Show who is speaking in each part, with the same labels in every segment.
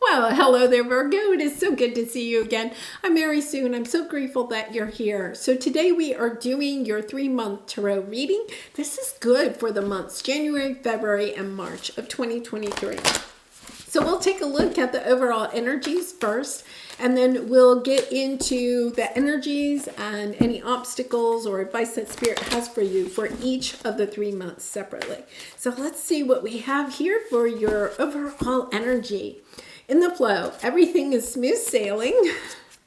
Speaker 1: Well, hello there, Virgo. It is so good to see you again. I'm Mary Sue, and I'm so grateful that you're here. So today we are doing your 3-month tarot reading. This is good for the months January, February, and March of 2023. So we'll take a look at the overall energies first, and then we'll get into the energies and any obstacles or advice that Spirit has for you for each of the 3 months separately. So let's see what we have here for your overall energy. In the flow, everything is smooth sailing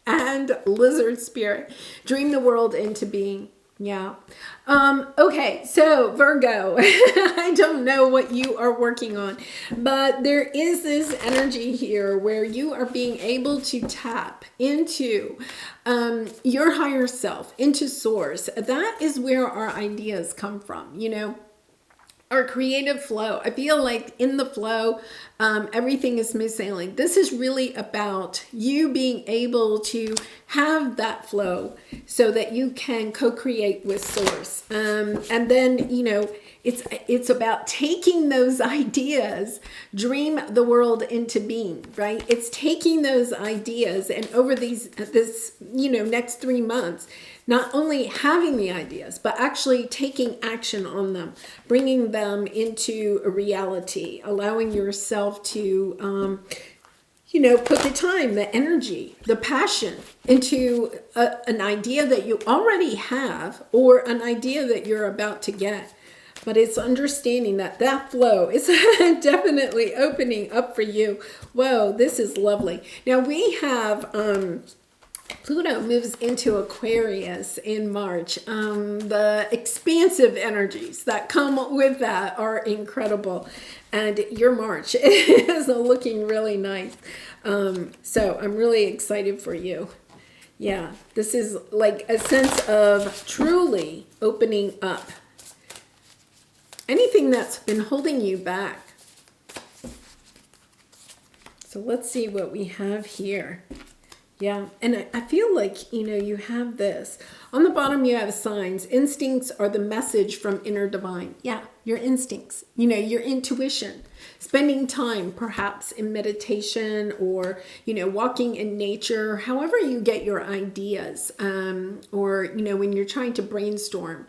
Speaker 1: and lizard spirit. Dream the world into being. Yeah. Okay, so Virgo, I don't know what you are working on, but there is this energy here where you are being able to tap into your higher self, into source. That is where our ideas come from, our creative flow. I feel like in the flow, everything is smooth sailing. This is really about you being able to have that flow so that you can co-create with source. And then, it's about taking those ideas, dream the world into being, right? It's taking those ideas and over this next 3 months, not only having the ideas, but actually taking action on them, bringing them into a reality, allowing yourself to, put the time, the energy, the passion into an idea that you already have or an idea that you're about to get. But it's understanding that flow is definitely opening up for you. Whoa, this is lovely. Now we have... Pluto moves into Aquarius in March. The expansive energies that come with that are incredible. And your March is looking really nice. So I'm really excited for you. Yeah, this is like a sense of truly opening up. Anything that's been holding you back. So let's see what we have here. Yeah, and I feel like, you have this. On the bottom, you have signs. Instincts are the message from inner divine. Yeah, your instincts, your intuition. Spending time, perhaps, in meditation or, walking in nature, however you get your ideas. Or, when you're trying to brainstorm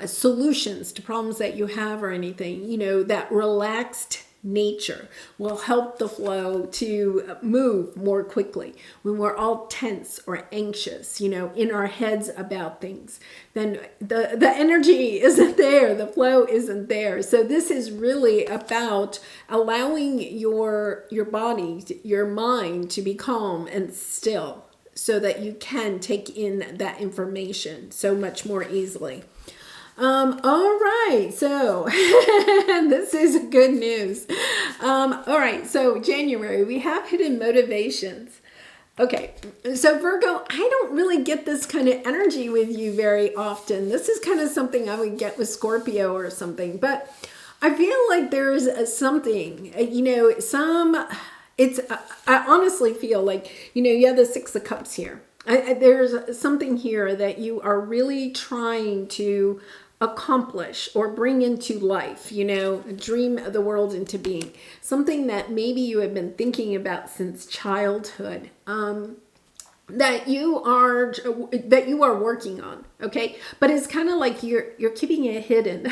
Speaker 1: solutions to problems that you have or anything, that relaxed nature will help the flow to move more quickly. When we're all tense or anxious, in our heads about things, then the energy isn't there, the flow isn't there. So this is really about allowing your body, your mind to be calm and still so that you can take in that information so much more easily. All right, so this is good news. All right, so January, we have hidden motivations. Okay, so Virgo, I don't really get this kind of energy with you very often. This is kind of something I would get with Scorpio or something, but I feel like there's something, I honestly feel like, you have the Six of Cups here. There's something here that you are really trying to accomplish or bring into life, dream the world into being. Something that maybe you have been thinking about since childhood. That you are working on, okay? But it's kind of like you're keeping it hidden.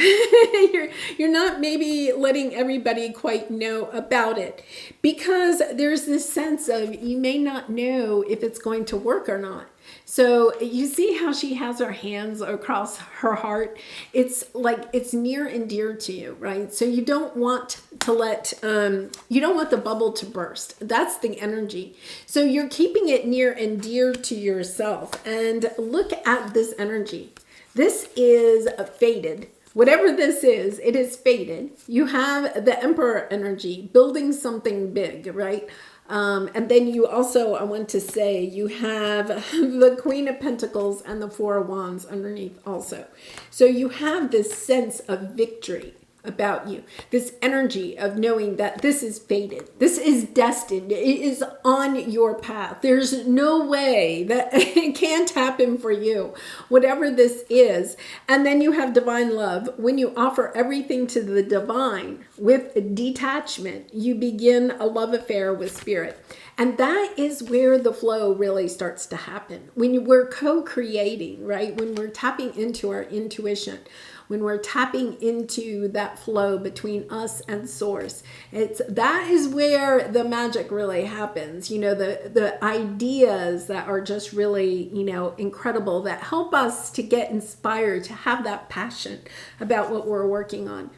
Speaker 1: you're not maybe letting everybody quite know about it because there's this sense of you may not know if it's going to work or not. So you see how she has her hands across her heart. It's like it's near and dear to you, right? So you don't want to you don't want the bubble to burst. That's the energy. So you're keeping it near and dear to yourself. And look at this energy. This is faded. Whatever this is, it is faded. You have the Emperor energy, building something big, right? And then you also, I want to say, you have the Queen of Pentacles and the Four of Wands underneath also. So you have this sense of victory. about you. This energy of knowing that this is fated. This is destined. It is on your path. There's no way that it can't happen for you, whatever this is. And then you have divine love. When you offer everything to the divine with detachment, you begin a love affair with spirit. And that is where the flow really starts to happen. When we're co-creating, right? When we're tapping into our intuition, when we're tapping into that flow between us and source, that is where the magic really happens. You know, the ideas that are just really, you know, incredible, that help us to get inspired, to have that passion about what we're working on.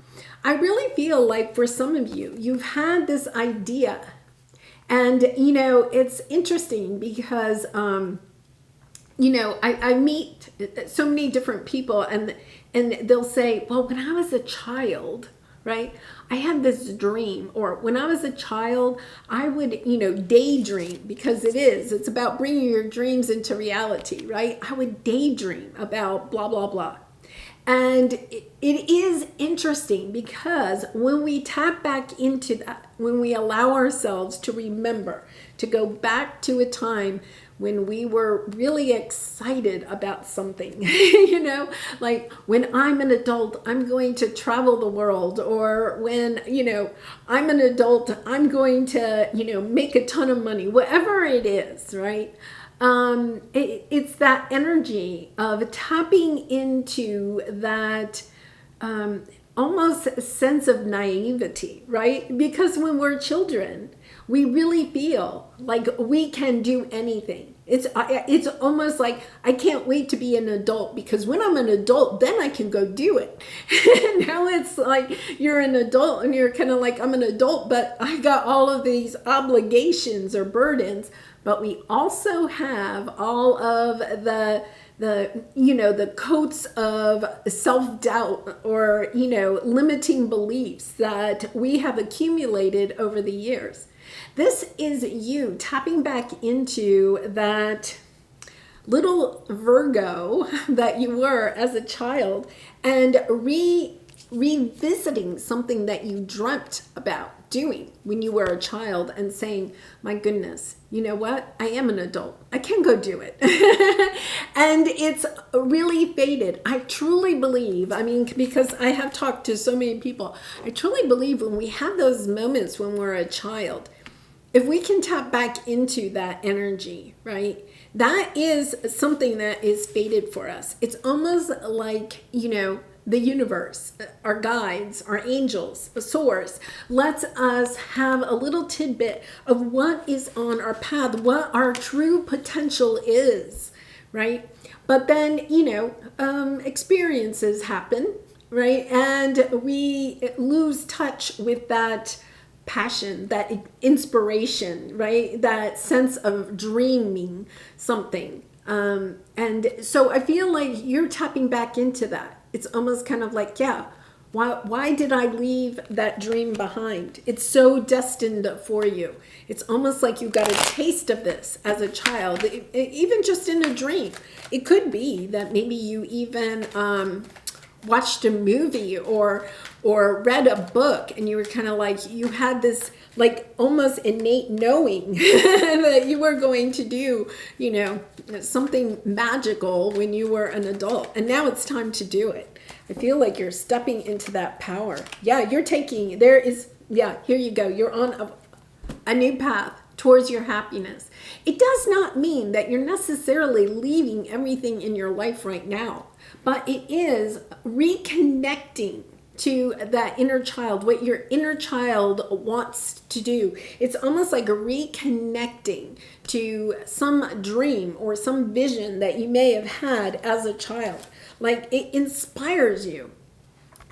Speaker 1: I really feel like for some of you, you've had this idea. And, you know, it's interesting because, you know, I meet so many different people and they'll say, well, when I was a child, right, I had this dream, or when I was a child, I would, you know, daydream, because it's about bringing your dreams into reality, right? I would daydream about blah, blah, blah. And it is interesting because when we tap back into that, when we allow ourselves to remember, to go back to a time when we were really excited about something, you know, like when I'm an adult, I'm going to travel the world, or when, you know, I'm an adult, I'm going to, you know, make a ton of money, whatever it is, right? It's that energy of tapping into that almost sense of naivety, right? Because when we're children, we really feel like we can do anything. It's almost like, I can't wait to be an adult, because when I'm an adult, then I can go do it. Now it's like you're an adult and you're kind of like, I'm an adult, but I got all of these obligations or burdens. But we also have all of the you know, the coats of self-doubt, or, you know, limiting beliefs that we have accumulated over the years. This is you tapping back into that little Virgo that you were as a child, and revisiting something that you dreamt about doing when you were a child, and saying, my goodness, you know what? I am an adult. I can go do it. And it's really faded. I truly believe, I mean, because I have talked to so many people, I truly believe when we have those moments when we're a child, if we can tap back into that energy, right? That is something that is fated for us. It's almost like, you know, the universe, our guides, our angels, a source, lets us have a little tidbit of what is on our path, what our true potential is, right? But then, you know, experiences happen, right? And we lose touch with that passion, that inspiration, right? That sense of dreaming something. And so I feel like you're tapping back into that. It's almost kind of like, yeah, why did I leave that dream behind? It's so destined for you. It's almost like you got a taste of this as a child, even just in a dream. It could be that maybe you even watched a movie or read a book, and you were kind of like, you had this like almost innate knowing that you were going to do, you know, something magical when you were an adult, and now it's time to do it. I feel like you're stepping into that power. Yeah, you're taking, here you go. You're on a new path towards your happiness. It does not mean that you're necessarily leaving everything in your life right now, but it is reconnecting to that inner child, what your inner child wants to do. It's almost like a reconnecting to some dream or some vision that you may have had as a child. Like, it inspires you.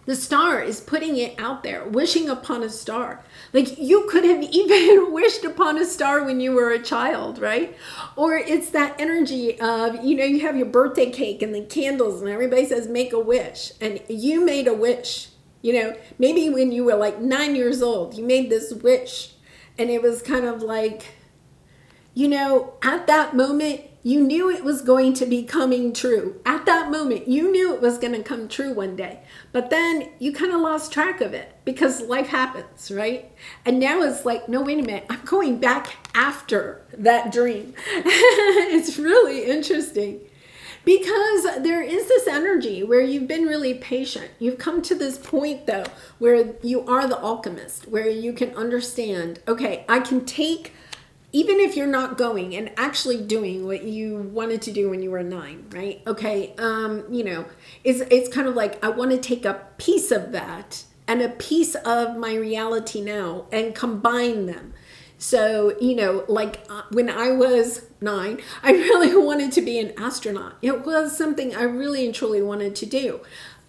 Speaker 1: The star is putting it out there, wishing upon a star. Like, you could have even wished upon a star when you were a child, right? Or it's that energy of, you know, you have your birthday cake and the candles and everybody says, make a wish. And you made a wish. You know, maybe when you were like 9 years old, you made this wish. And it was kind of like, you know, at that moment, You knew it was going to be coming true. At that moment, you knew it was going to come true one day. But then you kind of lost track of it because life happens, right? And now it's like, no, wait a minute. I'm going back after that dream. It's really interesting. Because there is this energy where you've been really patient. You've come to this point, though, where you are the alchemist, where you can understand, okay, I can take, even if you're not going and actually doing what you wanted to do when you were 9, right? Okay, it's kind of like I want to take a piece of that and a piece of my reality now and combine them. So, when I was 9, I really wanted to be an astronaut. It was something I really and truly wanted to do.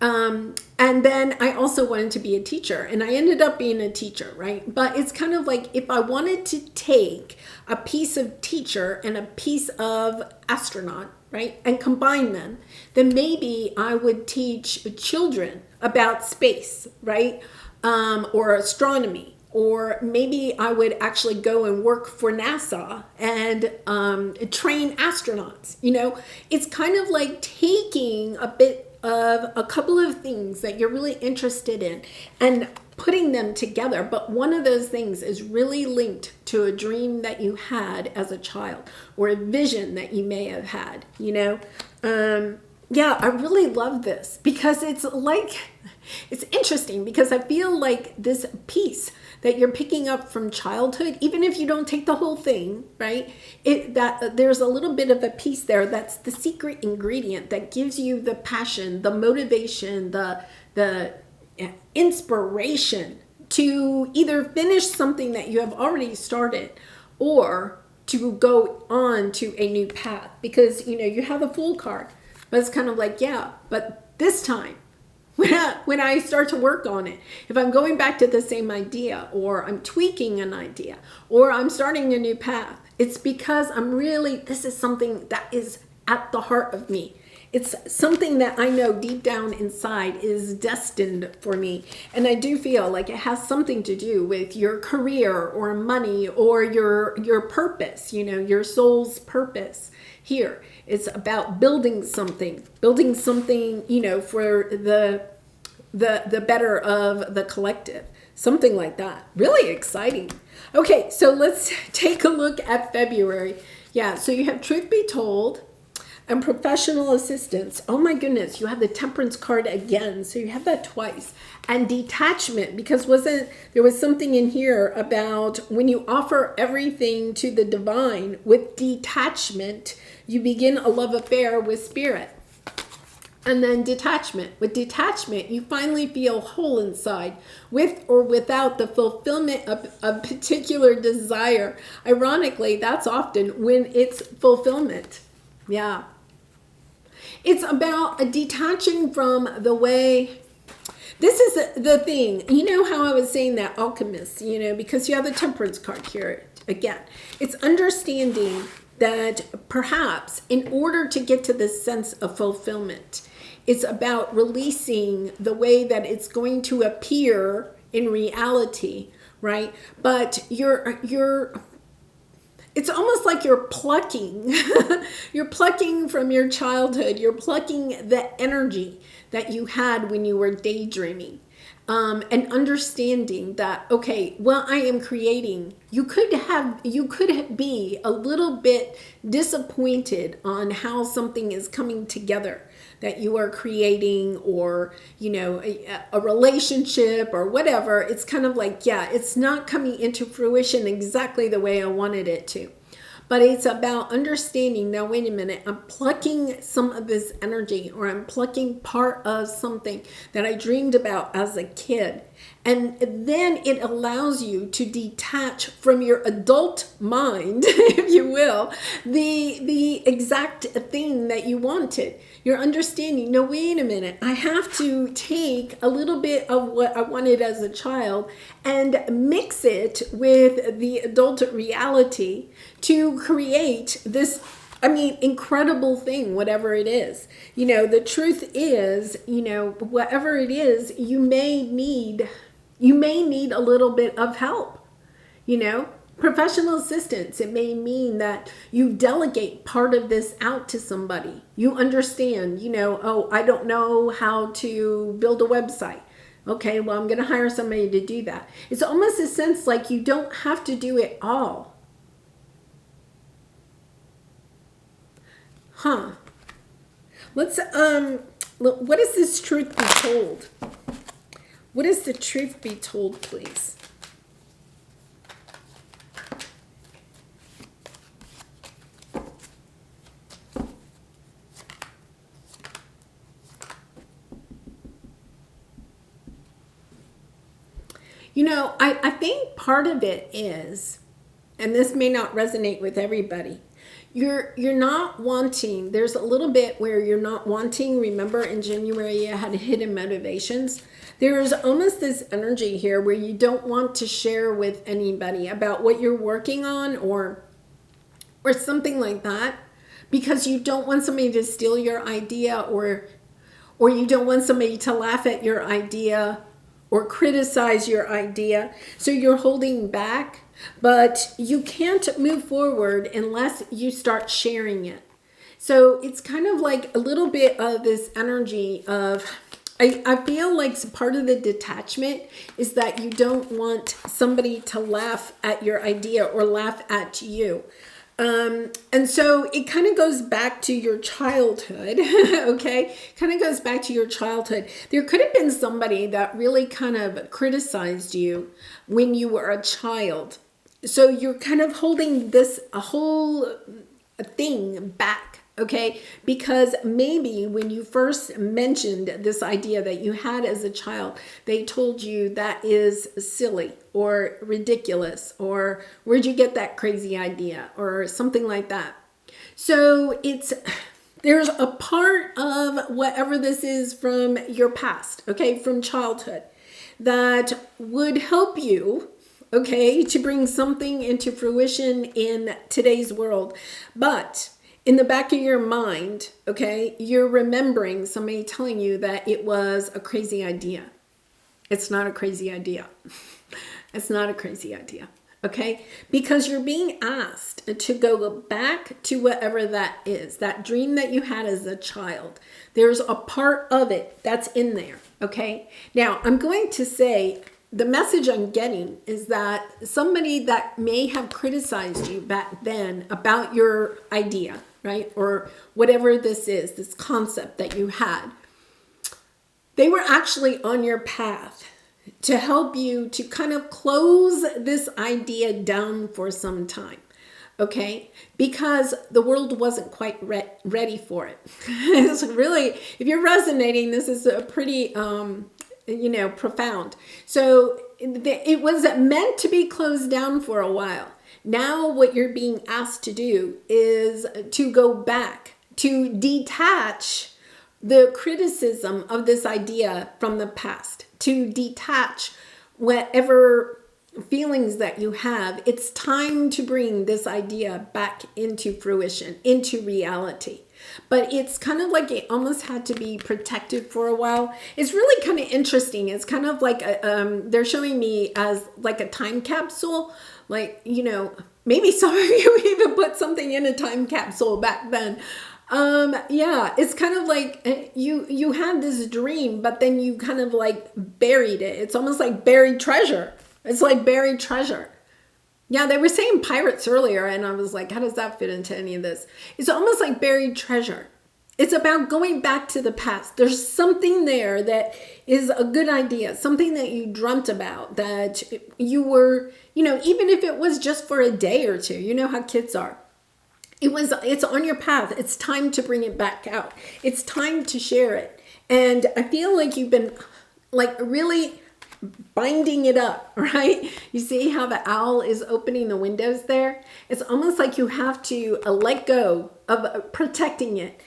Speaker 1: And then I also wanted to be a teacher, and I ended up being a teacher, right? But it's kind of like if I wanted to take a piece of teacher and a piece of astronaut, right, and combine them, then maybe I would teach children about space, right, or astronomy. Or maybe I would actually go and work for NASA and train astronauts. It's kind of like taking a bit of a couple of things that you're really interested in and putting them together. But one of those things is really linked to a dream that you had as a child or a vision that you may have had, I really love this because it's interesting because I feel like this piece that you're picking up from childhood, even if you don't take the whole thing, right? That there's a little bit of a piece there that's the secret ingredient that gives you the passion, the motivation, the inspiration to either finish something that you have already started or to go on to a new path. Because, you have a Fool card, but it's kind of like, yeah, but this time, when I start to work on it, if I'm going back to the same idea or I'm tweaking an idea or I'm starting a new path, it's because this is something that is at the heart of me. It's something that I know deep down inside is destined for me. And I do feel like it has something to do with your career or money or your purpose, your soul's purpose here. It's about building something, for the better of the collective. Something like that. Really exciting. Okay, so let's take a look at February. Yeah, so you have Truth Be Told and Professional Assistance. Oh my goodness, you have the Temperance card again. So you have that twice. And Detachment, because there was something in here about when you offer everything to the divine with detachment, you begin a love affair with spirit. And then detachment. With detachment, you finally feel whole inside, with or without the fulfillment of a particular desire. Ironically, that's often when it's fulfillment. Yeah. It's about detaching from the way. This is the thing. You know how I was saying that alchemist, because you have the Temperance card here again. It's understanding that perhaps in order to get to this sense of fulfillment, it's about releasing the way that it's going to appear in reality, right? But it's almost like you're plucking. You're plucking from your childhood. You're plucking the energy that you had when you were daydreaming. And understanding that, okay, well, I am creating. You could be a little bit disappointed on how something is coming together that you are creating, or, a relationship or whatever. It's kind of like, yeah, it's not coming into fruition exactly the way I wanted it to. But it's about understanding, now wait a minute, I'm plucking some of this energy, or I'm plucking part of something that I dreamed about as a kid. And then it allows you to detach from your adult mind, if you will, the exact thing that you wanted. You're understanding, no, wait a minute, I have to take a little bit of what I wanted as a child and mix it with the adult reality to create this, incredible thing, whatever it is. The truth is, whatever it is, you may need a little bit of help, Professional assistance, it may mean that you delegate part of this out to somebody. You understand, oh, I don't know how to build a website. Okay, well, I'm going to hire somebody to do that. It's almost a sense like you don't have to do it all. Let's, what is this truth be told? What is the truth be told, please? I think part of it is, and this may not resonate with everybody, you're not wanting, there's a little bit where you're not wanting. Remember in January you had hidden motivations. There's almost this energy here where you don't want to share with anybody about what you're working on or something like that, because you don't want somebody to steal your idea, or you don't want somebody to laugh at your idea or criticize your idea. So you're holding back, but you can't move forward unless you start sharing it. So it's kind of like a little bit of this energy of, I feel like part of the detachment is that you don't want somebody to laugh at your idea or laugh at you. And so it kind of goes back to your childhood, okay? Kind of goes back to your childhood. There could have been somebody that really kind of criticized you when you were a child. So you're kind of holding a whole thing back, okay? Because maybe when you first mentioned this idea that you had as a child, they told you that is silly or ridiculous, or where'd you get that crazy idea, or something like that. So there's a part of whatever this is from your past, okay, from childhood, that would help you, okay, to bring something into fruition in today's world. But in the back of your mind, okay, you're remembering somebody telling you that it was a crazy idea. It's not a crazy idea. It's not a crazy idea, okay? Because you're being asked to go back to whatever that is, that dream that you had as a child. There's a part of it that's in there, okay? Now, I'm going to say, the message I'm getting is that somebody that may have criticized you back then about your idea, right? Or whatever this is, this concept that you had, they were actually on your path to help you to kind of close this idea down for some time, okay? Because the world wasn't quite ready for it. It's really, if you're resonating, this is a pretty, profound. So it was meant to be closed down for a while. Now what you're being asked to do is to go back, to detach the criticism of this idea from the past, to detach whatever feelings that you have. It's time to bring this idea back into fruition, into reality. But it's kind of like it almost had to be protected for a while. It's really kind of interesting. It's kind of like they're showing me as like a time capsule. Like, maybe some of you even put something in a time capsule back then. Yeah, it's kind of like you had this dream, but then you kind of like buried it. It's almost like buried treasure. It's like buried treasure. Yeah, they were saying pirates earlier, and I was like, how does that fit into any of this? It's almost like buried treasure. It's about going back to the past. There's something there that is a good idea, something that you dreamt about, that you were, even if it was just for a day or two, you know how kids are. It's on your path. It's time to bring it back out. It's time to share it. And I feel like you've been like really binding it up, right? You see how the owl is opening the windows there? It's almost like you have to let go of protecting it.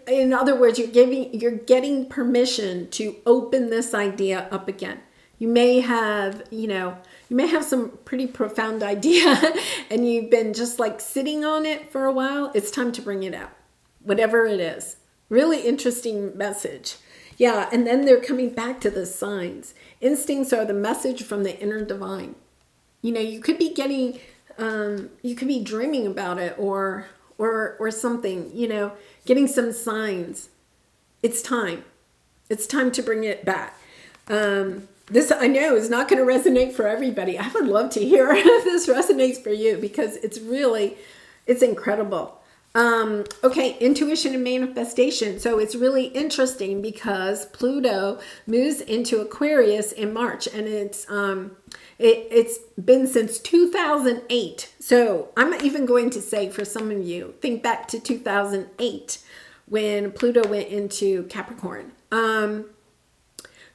Speaker 1: In other words, you're getting permission to open this idea up again. You may have, some pretty profound idea and you've been just like sitting on it for a while. It's time to bring it out, whatever it is. Really interesting message. Yeah, and then they're coming back to the signs. Instincts are the message from the inner divine. You could be getting you could be dreaming about it or something, getting some signs. It's time. It's time to bring it back. This I know is not going to resonate for everybody. I would love to hear if this resonates for you because it's incredible. Okay, intuition and manifestation. So it's really interesting because Pluto moves into Aquarius in March, and it's been since 2008. So I'm even going to say for some of you, think back to 2008 when Pluto went into Capricorn.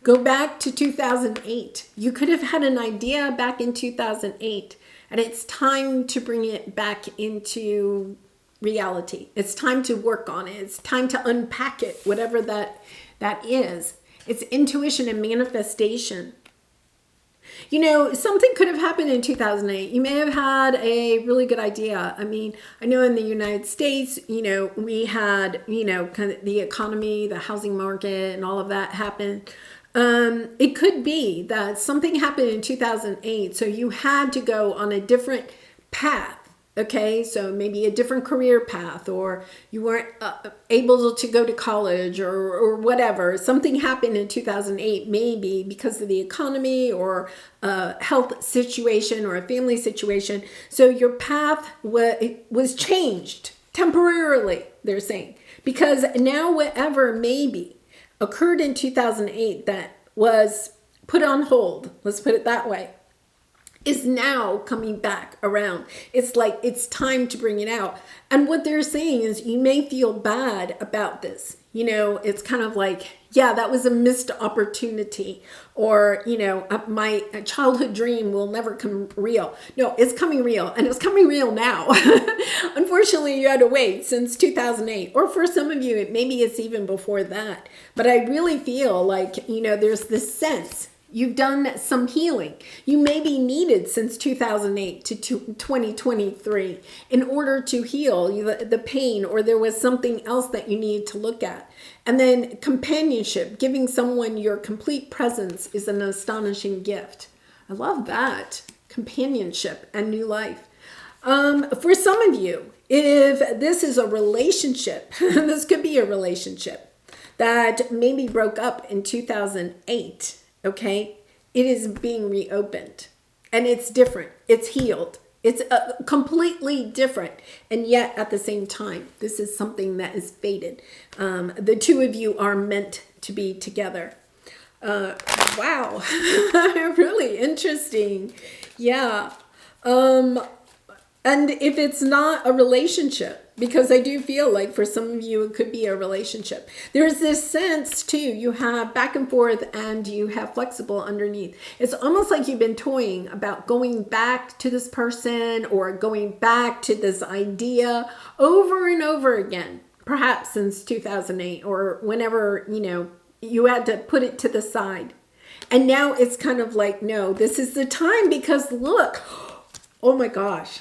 Speaker 1: Go back to 2008. You could have had an idea back in 2008, and it's time to bring it back into reality. It's time to work on it. It's time to unpack it, whatever that is. It's intuition and manifestation. Something could have happened in 2008. You may have had a really good idea. I mean, I know in the United States, we had, kind of the economy, the housing market, and all of that happened. It could be that something happened in 2008, so you had to go on a different path. Okay, so maybe a different career path, or you weren't able to go to college or whatever. Something happened in 2008, maybe because of the economy or a health situation or a family situation. So your path was changed temporarily, they're saying, because now whatever maybe occurred in 2008 that was put on hold, let's put it that way, is now coming back around. It's like it's time to bring it out. And what they're saying is you may feel bad about this. It's kind of like, yeah, that was a missed opportunity. Or, my childhood dream will never come real. No, it's coming real. And it's coming real now. Unfortunately, you had to wait since 2008. Or for some of you, maybe it's even before that. But I really feel like, there's this sense. You've done some healing. You may be needed since 2008 to 2023 in order to heal the pain, or there was something else that you need to look at. And then companionship, giving someone your complete presence is an astonishing gift. I love that. Companionship and new life. For some of you, if this is a relationship, this could be a relationship that maybe broke up in 2008. Okay, it is being reopened, and it's different. It's healed. It's completely different, and yet at the same time, this is something that is fated. The two of you are meant to be together. Wow, really interesting. Yeah. And if it's not a relationship, because I do feel like for some of you, it could be a relationship. There's this sense too, you have back and forth and you have flexible underneath. It's almost like you've been toying about going back to this person or going back to this idea over and over again, perhaps since 2008 or whenever, you had to put it to the side. And now it's kind of like, no, this is the time because look, oh my gosh.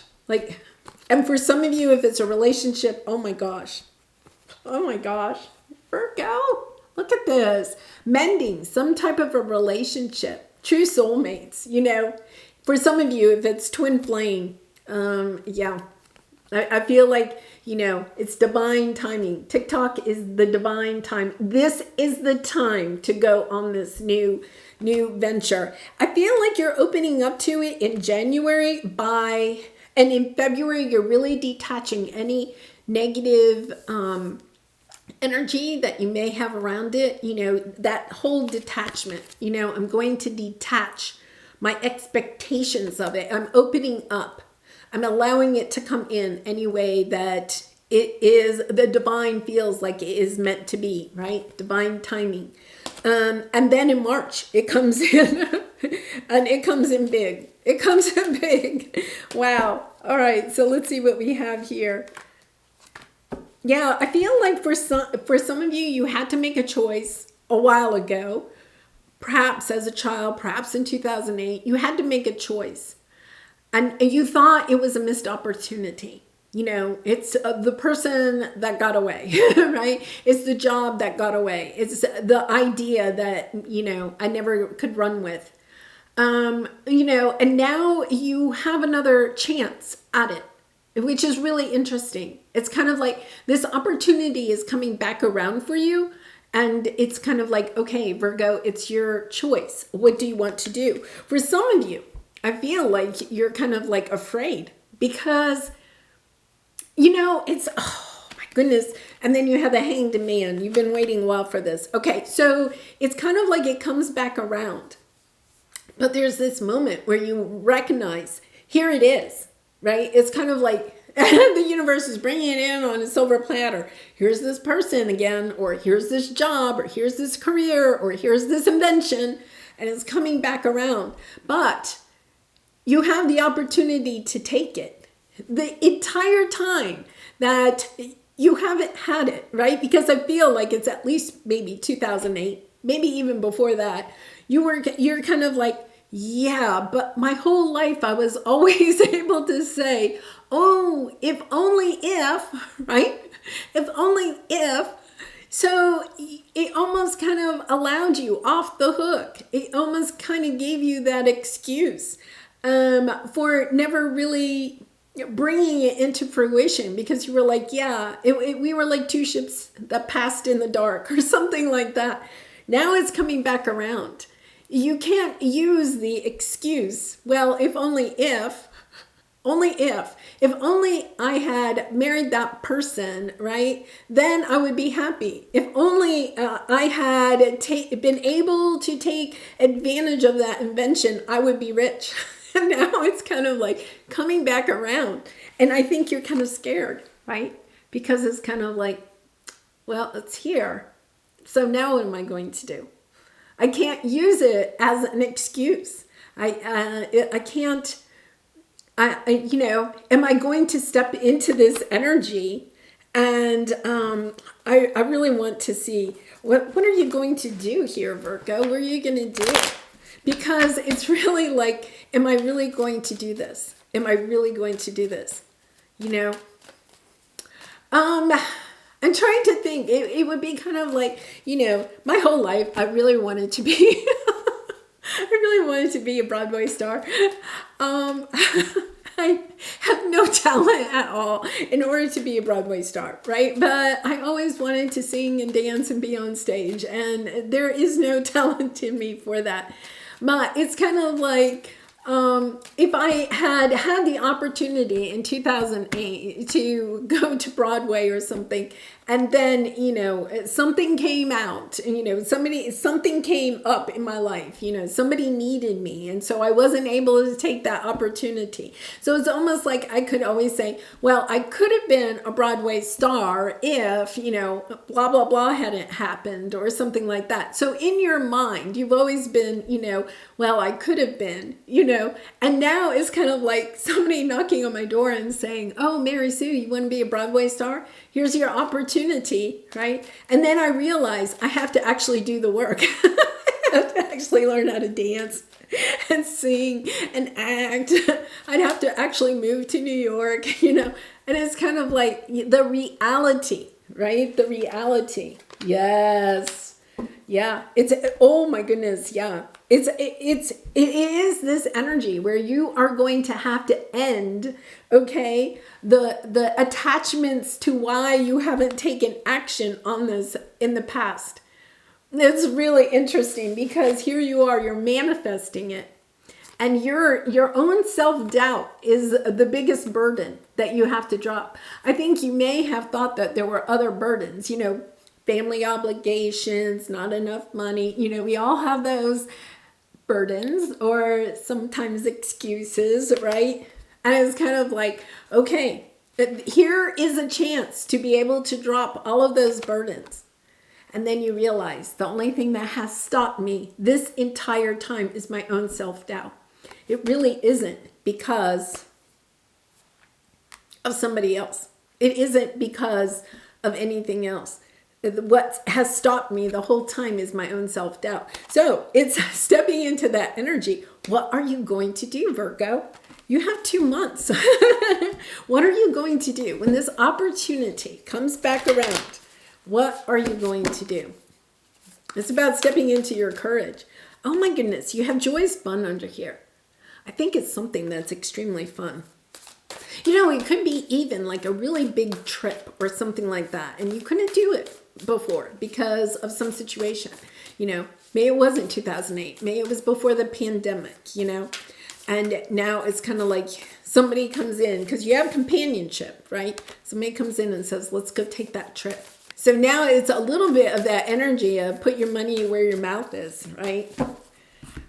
Speaker 1: And for some of you, if it's a relationship, oh my gosh, Virgo, look at this, mending, some type of a relationship, true soulmates, for some of you, if it's twin flame, yeah, I feel like, it's divine timing. TikTok is the divine time. This is the time to go on this new venture. I feel like you're opening up to it in January and in February, you're really detaching any negative energy that you may have around it. That whole detachment. I'm going to detach my expectations of it. I'm opening up. I'm allowing it to come in any way that the divine feels like it is meant to be, right? Divine timing. And then in March, it comes in and it comes in big. It comes in big. Wow. All right. So let's see what we have here. Yeah, I feel like for some of you, you had to make a choice a while ago, perhaps as a child, perhaps in 2008, you had to make a choice. And you thought it was a missed opportunity. It's the person that got away, right? It's the job that got away. It's the idea that, I never could run with. You know, and now you have another chance at it, which is really interesting. It's kind of like this opportunity is coming back around for you. And it's kind of like, okay, Virgo, it's your choice. What do you want to do? For some of you, I feel like you're kind of like afraid because, you know, it's, oh my goodness. And then you have the Hanged Man. You've been waiting a while for this. Okay, so it's kind of like it comes back around. But there's this moment where you recognize, here it is, right? It's kind of like the universe is bringing it in on a silver platter. Here's this person again, or here's this job, or here's this career, or here's this invention, and it's coming back around. But you have the opportunity to take it. The entire time that you haven't had it, right? Because I feel like it's at least maybe 2008, maybe even before that. You're kind of like, yeah, but my whole life I was always able to say, oh, if only if, right? If only if. So it almost kind of allowed you off the hook. It almost kind of gave you that excuse for never really bringing it into fruition, because you were like, yeah, we were like two ships that passed in the dark or something like that. Now it's coming back around. You can't use the excuse, well, if only if only I had married that person, right? Then I would be happy. If only I had been able to take advantage of that invention, I would be rich. And now it's kind of like coming back around. And I think you're kind of scared, right? Because it's kind of like, well, it's here. So now what am I going to do? I can't use it as an excuse. I can't, you know, am I going to step into this energy? And I really want to see, what are you going to do here, Virgo? What are you going to do? Because it's really like, am I really going to do this? Am I really going to do this? You know? I'm trying to think. It would be kind of like, you know, my whole life, I really wanted to be, I really wanted to be a Broadway star. I have no talent at all in order to be a Broadway star, right? But I always wanted to sing and dance and be on stage, and there is no talent in me for that. But it's kind of like, if I had had the opportunity in 2008 to go to Broadway or something, and then, you know, something came out, and, you know, something came up in my life, you know, somebody needed me. And so I wasn't able to take that opportunity. So it's almost like I could always say, well, I could have been a Broadway star if, you know, blah, blah, blah hadn't happened or something like that. So in your mind, you've always been, you know, well, I could have been, you know, and now it's kind of like somebody knocking on my door and saying, oh, Mary Sue, you want to be a Broadway star? Here's your opportunity, right? And then I realize I have to actually do the work. I have to actually learn how to dance and sing and act. I'd have to actually move to New York, you know, and it's kind of like the reality, right? The reality. Yes. Yeah. It's, oh my goodness. Yeah. It is this energy where you are going to have to end, okay, the attachments to why you haven't taken action on this in the past. It's really interesting because here you are, you're manifesting it. And your own self-doubt is the biggest burden that you have to drop. I think you may have thought that there were other burdens, you know, family obligations, not enough money. You know, we all have those burdens or sometimes excuses, right? And it's kind of like, okay, here is a chance to be able to drop all of those burdens. And then you realize the only thing that has stopped me this entire time is my own self-doubt. It really isn't because of somebody else. It isn't because of anything else. What has stopped me the whole time is my own self-doubt. So it's stepping into that energy. What are you going to do, Virgo? You have 2 months. What are you going to do when this opportunity comes back around? What are you going to do? It's about stepping into your courage. Oh my goodness, you have joyous fun under here. I think it's something that's extremely fun. You know, it could be even like a really big trip or something like that, and you couldn't do it before because of some situation. You know, maybe it wasn't 2008, maybe it was before the pandemic, you know, and now it's kind of like somebody comes in because you have companionship, right? Somebody comes in and says, let's go take that trip. So now it's a little bit of that energy of put your money where your mouth is, right?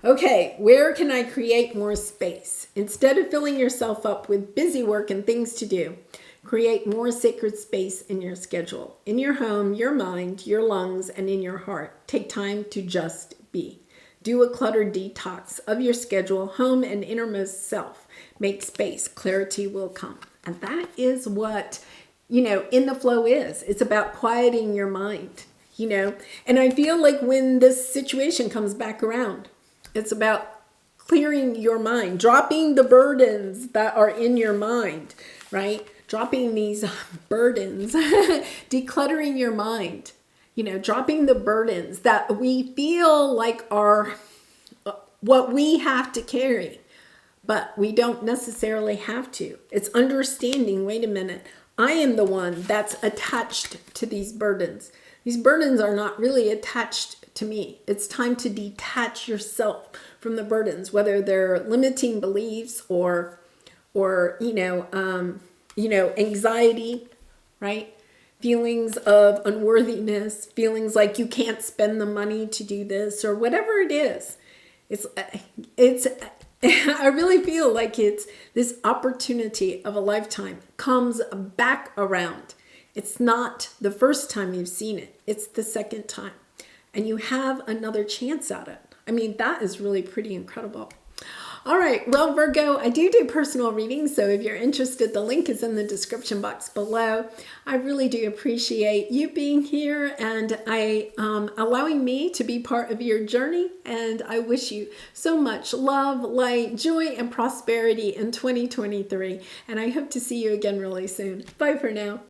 Speaker 1: Okay, where can I create more space? Instead of filling yourself up with busy work and things to do, create more sacred space in your schedule, in your home, your mind, your lungs, and in your heart. Take time to just be. Do a clutter detox of your schedule, home, and innermost self. Make space. Clarity will come. And that is what, you know, in the flow is. It's about quieting your mind, you know. And I feel like when this situation comes back around, it's about clearing your mind, dropping the burdens that are in your mind, right? Dropping these burdens, decluttering your mind, you know, dropping the burdens that we feel like are what we have to carry, but we don't necessarily have to. It's understanding, wait a minute, I am the one that's attached to these burdens. These burdens are not really attached to me. It's time to detach yourself from the burdens, whether they're limiting beliefs or anxiety, right? Feelings of unworthiness, feelings like you can't spend the money to do this or whatever it is. It's I really feel like it's this opportunity of a lifetime comes back around. It's not the first time you've seen it. It's the second time. And you have another chance at it. I mean, that is really pretty incredible. All right, well, Virgo, I do personal readings, so if you're interested, the link is in the description box below. I really do appreciate you being here and allowing me to be part of your journey, and I wish you so much love, light, joy, and prosperity in 2023, and I hope to see you again really soon. Bye for now.